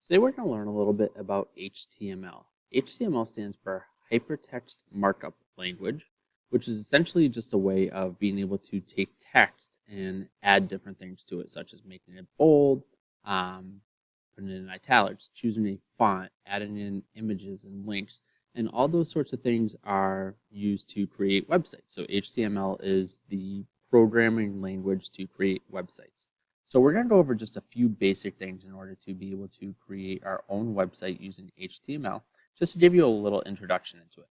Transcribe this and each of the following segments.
Today we're going to learn a little bit about HTML. HTML stands for Hypertext Markup Language, which is essentially just a way of being able to take text and add different things to it, such as making it bold, putting it in italics, choosing a font, adding in images and links, and all those sorts of things are used to create websites. So HTML is the programming language to create websites. So we're going to go over just a few basic things in order to be able to create our own website using HTML, just to give you a little introduction into it.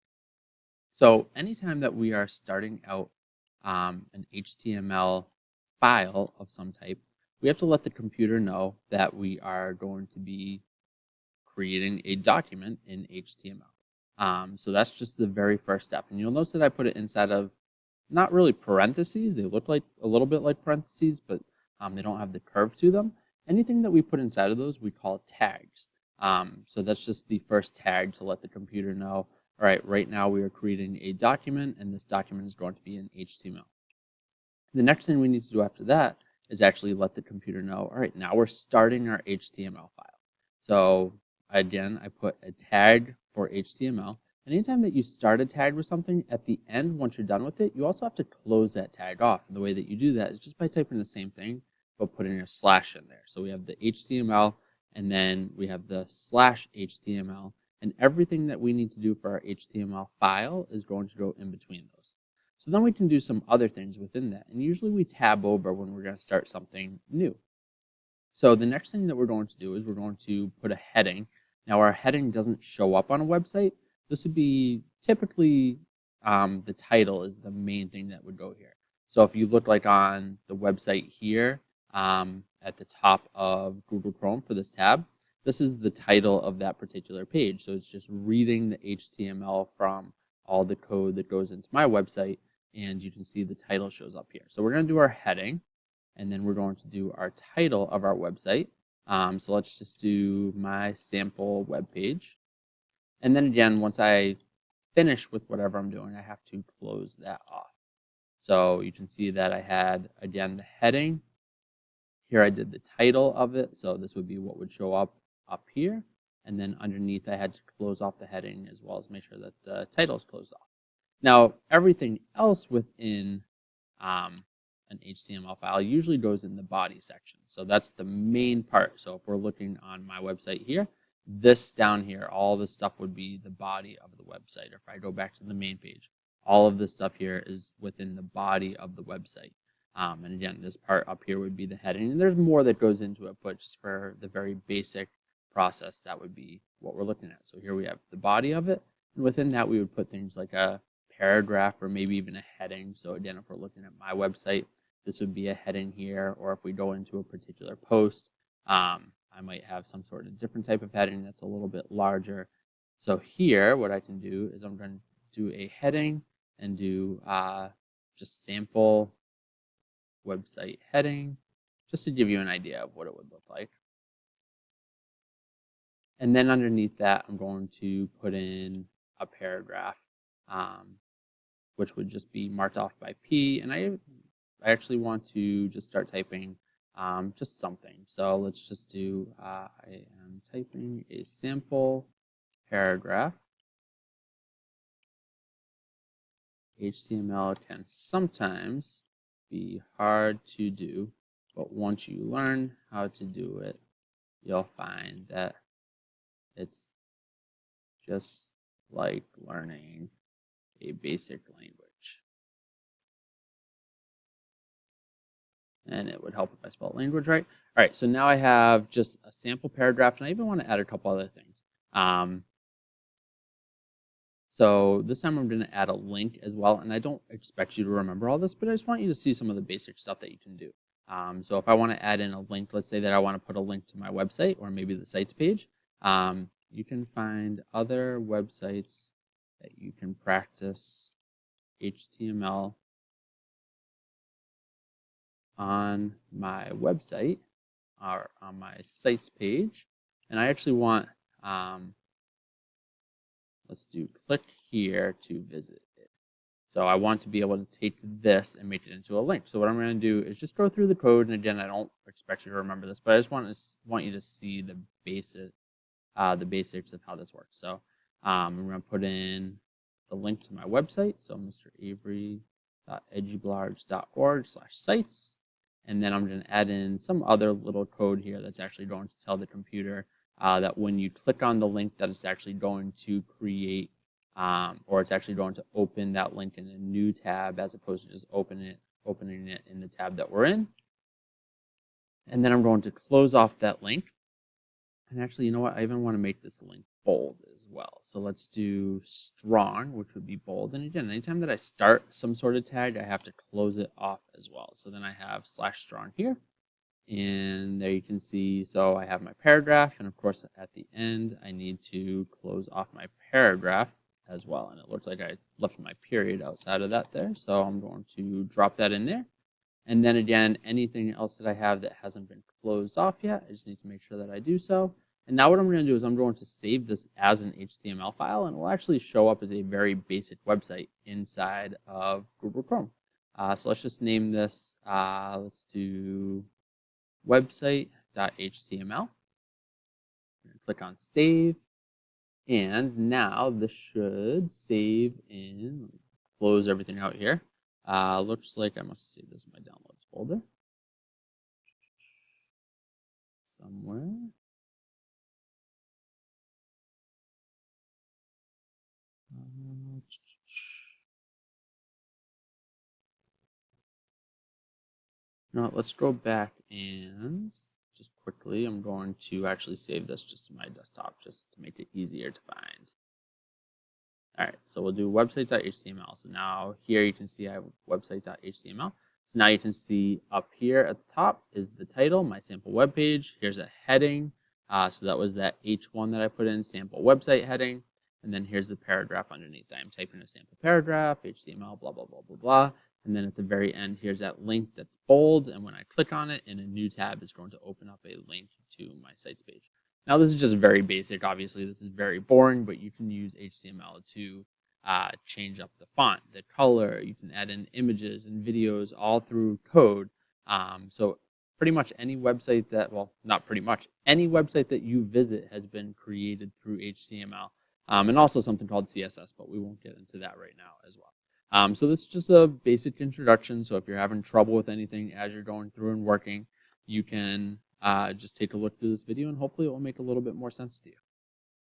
So anytime that we are starting out an HTML file of some type, we have to let the computer know that we are going to be creating a document in HTML. So that's just the very first step. And you'll notice that I put it inside of not really parentheses. They look like a little bit like parentheses, but they don't have the curve to them. Anything that we put inside of those, we call tags. So that's just the first tag to let the computer know, all right, right now we are creating a document, and this document is going to be in HTML. The next thing we need to do after that is actually let the computer know, all right, now we're starting our HTML file. So again, I put a tag for HTML. And anytime that you start a tag with something, at the end, once you're done with it, you also have to close that tag off. And the way that you do that is just by typing the same thing, but putting a slash in there. So we have the HTML, and then we have the /HTML, and everything that we need to do for our HTML file is going to go in between those. So then we can do some other things within that. And usually we tab over when we're going to start something new. So the next thing that we're going to do is we're going to put a heading. Now our heading doesn't show up on a website. This would be typically the title is the main thing that would go here. So if you look like on the website here at the top of Google Chrome for this tab, this is the title of that particular page. So it's just reading the HTML from all the code that goes into my website, and you can see the title shows up here. So we're going to do our heading, and then we're going to do our title of our website. So let's just do my sample web page. And then again, once I finish with whatever I'm doing, I have to close that off. So you can see that I had, again, the heading. Here I did the title of it. So this would be what would show up here. And then underneath, I had to close off the heading as well as make sure that the title is closed off. Now, everything else within an HTML file usually goes in the body section. So that's the main part. So if we're looking on my website here, this down here, all this stuff would be the body of the website. Or if I go back to the main page, all of this stuff here is within the body of the website. And again, this part up here would be the heading. And there's more that goes into it, but just for the very basic process, that would be what we're looking at. So here we have the body of it. And within that, we would put things like a paragraph or maybe even a heading. So again, if we're looking at my website, this would be a heading here. Or if we go into a particular post, I might have some sort of different type of heading that's a little bit larger. So here, what I can do is I'm going to do a heading and do just sample website heading, just to give you an idea of what it would look like. And then underneath that, I'm going to put in a paragraph, which would just be marked off by P. And I actually want to just start typing just something. So let's just do, I am typing a sample paragraph. HTML can sometimes be hard to do, but once you learn how to do it, you'll find that it's just like learning a basic language. And it would help if I spell language right. All right, so now I have just a sample paragraph, and I even want to add a couple other things. So this time I'm going to add a link as well, and I don't expect you to remember all this, but I just want you to see some of the basic stuff that you can do. So if I want to add in a link, let's say that I want to put a link to my website or maybe the sites page, you can find other websites that you can practice HTML on my website or on my sites page. And I actually want, let's do click here to visit it. So I want to be able to take this and make it into a link. So what I'm going to do is just go through the code. And again, I don't expect you to remember this, but I just want you to see the the basics of how this works. So I'm going to put in the link to my website, so mravery.edublargs.org/sites, and then I'm going to add in some other little code here that's actually going to tell the computer that when you click on the link that it's actually going to create or it's actually going to open that link in a new tab as opposed to just opening it in the tab that we're in. And then I'm going to close off that link. And actually, you know what? I even want to make this link bold as well. So let's do strong, which would be bold. And again, anytime that I start some sort of tag, I have to close it off as well. So then I have /strong here. And there you can see, so I have my paragraph. And of course, at the end, I need to close off my paragraph as well. And it looks like I left my period outside of that there. So I'm going to drop that in there. And then again, anything else that I have that hasn't been closed off yet, I just need to make sure that I do so. And now what I'm going to do is I'm going to save this as an HTML file, and it will actually show up as a very basic website inside of Google Chrome. So let's just name this, let's do website.html. Click on save. And now this should save in, close everything out here. Looks like I must save this in my downloads folder somewhere. Now let's go back and just quickly, I'm going to actually save this just to my desktop just to make it easier to find. All right, so we'll do website.html. So now here you can see I have website.html. So now you can see up here at the top is the title, my sample web page. Here's a heading. So that was that H1 that I put in, sample website heading. And then here's the paragraph underneath. I'm typing a sample paragraph, HTML, blah, blah, blah, blah, blah. And then at the very end, here's that link that's bold. And when I click on it in a new tab, it's going to open up a link to my sites page. Now, this is just very basic. Obviously, this is very boring, but you can use HTML to change up the font, the color. You can add in images and videos all through code. So pretty much any website that, well, not pretty much, any website that you visit has been created through HTML. And also something called CSS, but we won't get into that right now as well. So this is just a basic introduction. So if you're having trouble with anything as you're going through and working, you can just take a look through this video and hopefully it will make a little bit more sense to you.